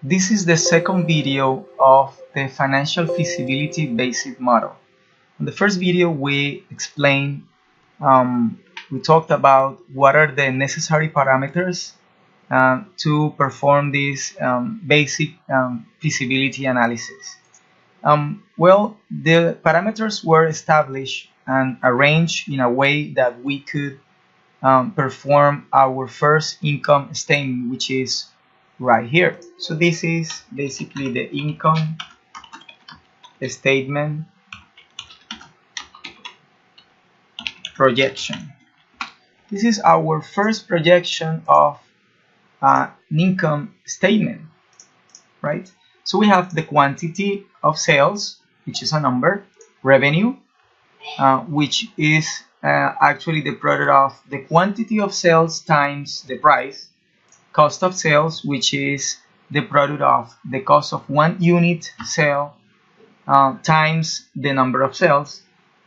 This is the second video of the financial feasibility basic model. In the first video, we explained, we talked about what are the necessary parameters to perform this basic feasibility analysis. Well, the parameters were established and arranged in a way that we could perform our first income statement, which is right here. So this is basically the income statement projection. This is our first projection of an income statement, right? So we have the quantity of sales, which is a number, revenue, which is actually the product of the quantity of sales times the price, cost of sales, which is the product of the cost of one unit sale times the number of sales,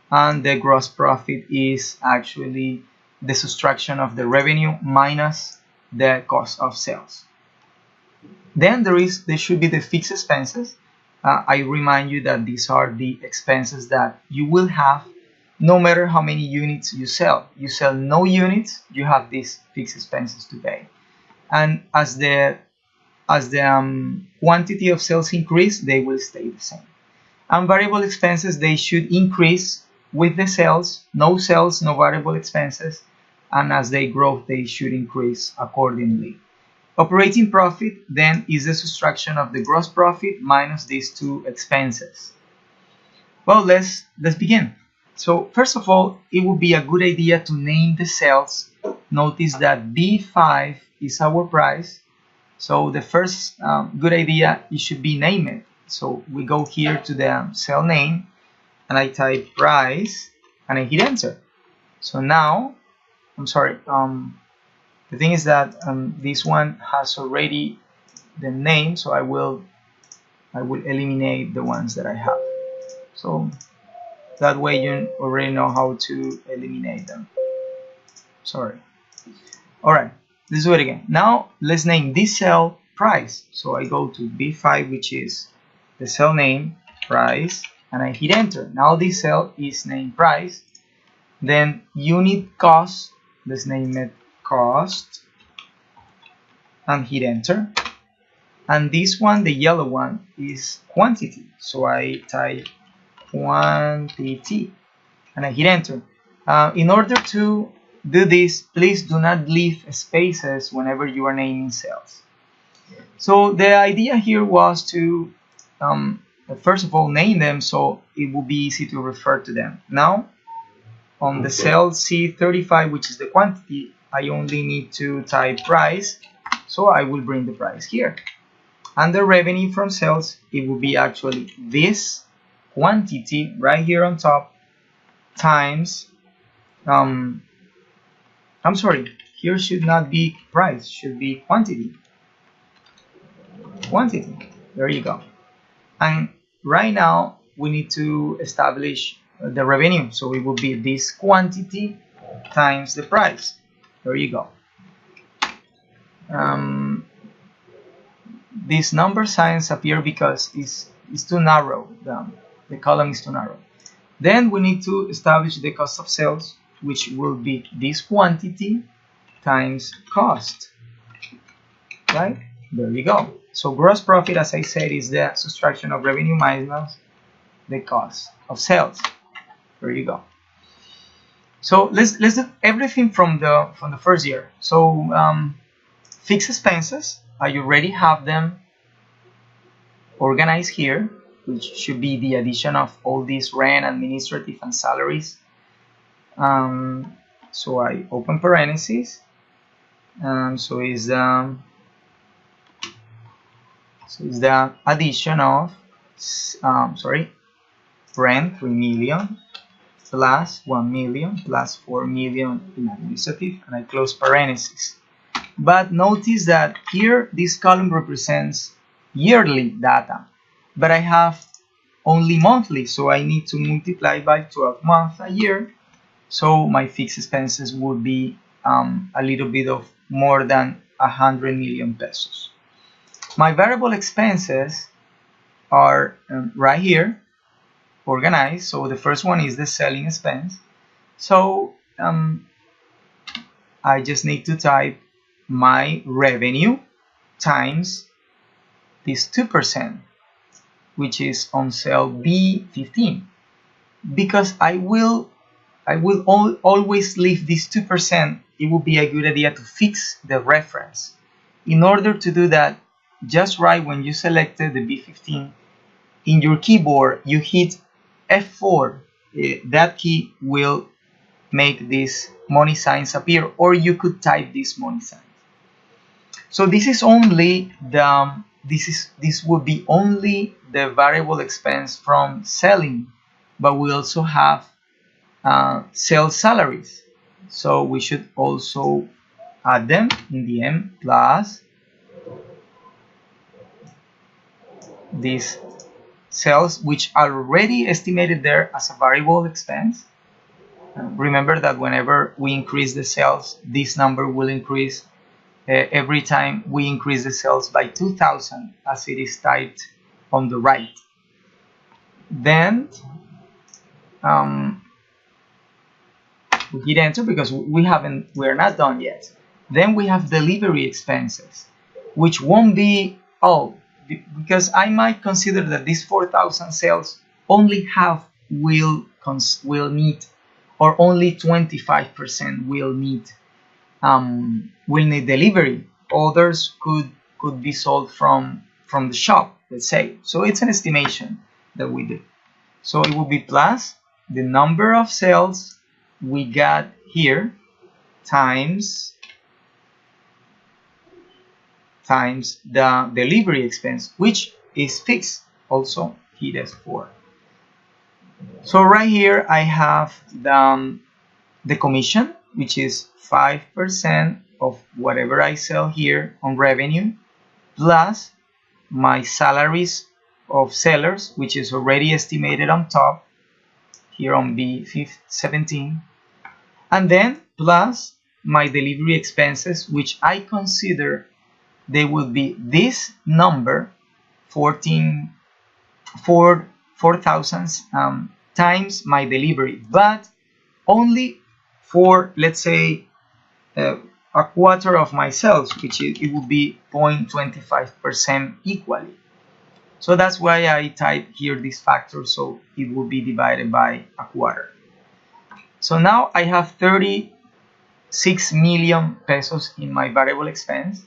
and the gross profit is actually the subtraction of the revenue minus the cost of sales. Then there should be the fixed expenses. I remind you that these are the expenses that you will have no matter how many units you sell. You sell no units, you have these fixed expenses to pay. And as the quantity of sales increase, they will stay the same. And variable expenses, they should increase with the sales. No sales, no variable expenses. And as they grow, they should increase accordingly. Operating profit then is the subtraction of the gross profit minus these two expenses. Well, let's begin. So first of all, it would be a good idea to name the sales. Notice that B5 is our price. So the first good idea, it should be name it. So we go here to the cell name and I type price and I hit enter. So now, I'm sorry, the thing is that this one has already the name, so I will eliminate the ones that I have. So that way you already know how to eliminate them. Sorry. Alright, let's do it again. Now let's name this cell price. So I go to B5, which is the cell name, price, and I hit enter. Now this cell is named price. Then unit cost, let's name it cost, and hit enter. And this one, the yellow one, is quantity. So I type quantity and I hit enter. In order to do this, please do not leave spaces whenever you are naming cells. So the idea here was to first of all name them so it will be easy to refer to them. Now on the cell C35, which is the quantity, I only need to type price, so I will bring the price here. And the revenue from sales, it will be actually this quantity right here on top times I'm sorry, here should not be price, should be quantity. There you go. And right now we need to establish the revenue, so it will be this quantity times the price. There you go. These number signs appear because it's too narrow. The column is too narrow. Then we need to establish the cost of sales, which will be this quantity times cost. Right? There you go. So gross profit, as I said, is the subtraction of revenue minus the cost of sales. There you go. So let's do everything from the first year. So fixed expenses, I already have them organized here, which should be the addition of all these rent, administrative, and salaries. So I open parentheses. So is the addition of rent 3 million plus 1 million plus 4 million in administrative, and I close parentheses. But notice that here this column represents yearly data, but I have only monthly, so I need to multiply by 12 months a year. So my fixed expenses would be a little bit of more than 100 million pesos. My variable expenses are right here, organized. So the first one is the selling expense. So I just need to type my revenue times this 2%, which is on cell B15, because I will always leave this 2%. It would be a good idea to fix the reference. In order to do that, just right when you selected the B15 in your keyboard, you hit F4. That key will make these money signs appear, or you could type these money signs. So this is only the this would be only the variable expense from selling, but we also have sales salaries. So we should also add them in the M plus these sales, which are already estimated there as a variable expense. Remember that whenever we increase the sales, this number will increase every time we increase the sales by 2,000, as it is typed on the right. Then we hit enter because we're not done yet. Then we have delivery expenses, which won't be all, because I might consider that these 4,000 sales only half will need, or only 25% will need delivery. Others could be sold from the shop, let's say. So it's an estimation that we did. So it will be plus the number of sales we got here times the delivery expense, which is fixed, also hit S4. So right here I have the commission, which is 5% of whatever I sell here on revenue, plus my salaries of sellers, which is already estimated on top here on B17, and then plus my delivery expenses, which I consider they will be this number, 4,000 times my delivery, but only for, let's say, a quarter of my sales, which it would be 0.25% equally. So that's why I type here this factor, so it will be divided by a quarter. So now I have 36 million pesos in my variable expense.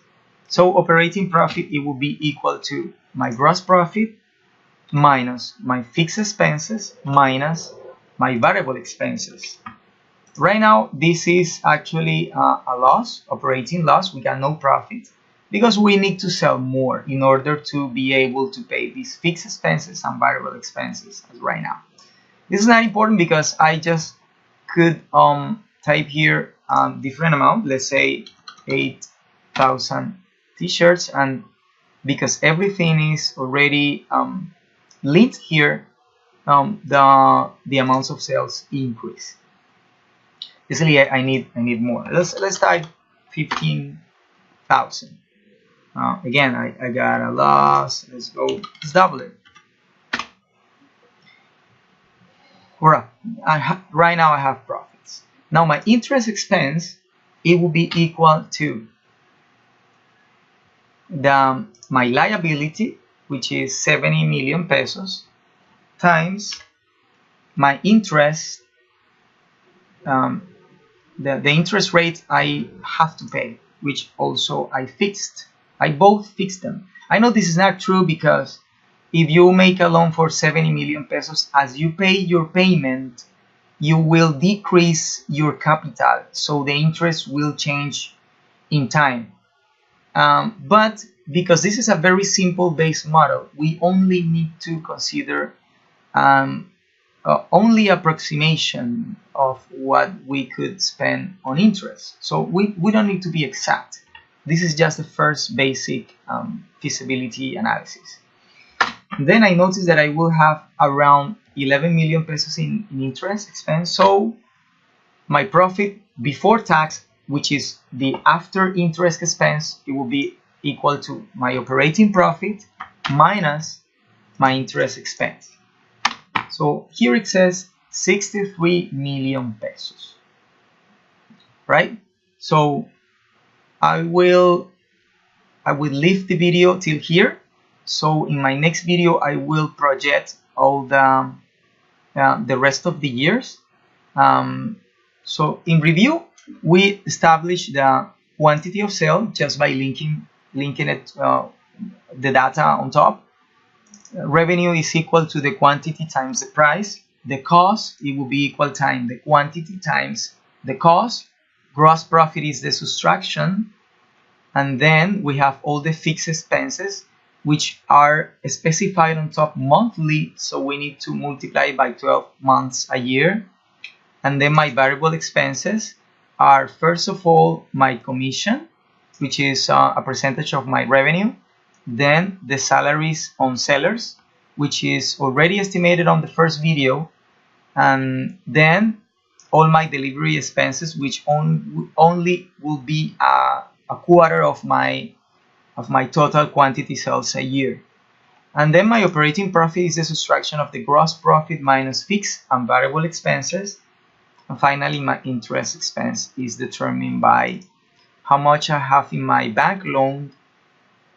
So operating profit, it will be equal to my gross profit minus my fixed expenses minus my variable expenses. Right now, this is actually a loss, operating loss. We got no profit because we need to sell more in order to be able to pay these fixed expenses and variable expenses as right now. This is not important because I just could type here a different amount, let's say 8,000 t-shirts, and because everything is already linked here, the amounts of sales increase. Basically, I need more. Let's type 15,000. Again, I got a loss. Let's go. Let's double it. Right. Right now I have profits. Now my interest expense, it will be equal to my liability, which is 70 million pesos, times my interest, the interest rate I have to pay, which also I fixed. I both fixed them. I know this is not true because if you make a loan for 70 million pesos, as you pay your payment, you will decrease your capital, so the interest will change in time. But because this is a very simple base model, we only need to consider only approximation of what we could spend on interest. So we don't need to be exact. This is just the first basic feasibility analysis. And then I noticed that I will have around 11 million pesos in interest expense. So my profit before tax, which is the after interest expense, it will be equal to my operating profit minus my interest expense. So here it says 63 million pesos, right? So I will leave the video till here. So in my next video, I will project all the rest of the years. So in review, we established the quantity of sale just by linking it the data on top. Revenue is equal to the quantity times the price. The cost, it will be equal time the quantity times the cost. Gross profit is the subtraction. And then we have all the fixed expenses, which are specified on top monthly. So we need to multiply by 12 months a year. And then my variable expenses are, first of all, my commission, which is a percentage of my revenue. Then the salaries on sellers, which is already estimated on the first video. And then all my delivery expenses, which only will be a quarter of my total quantity sales a year. And then my operating profit is the subtraction of the gross profit minus fixed and variable expenses. And finally, my interest expense is determined by how much I have in my bank loan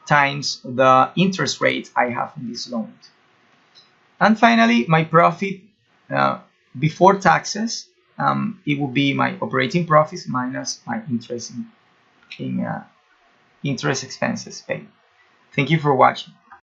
times the interest rate I have in this loan. And finally, my profit before taxes, it will be my operating profits minus my interest expenses paid. Thank you for watching.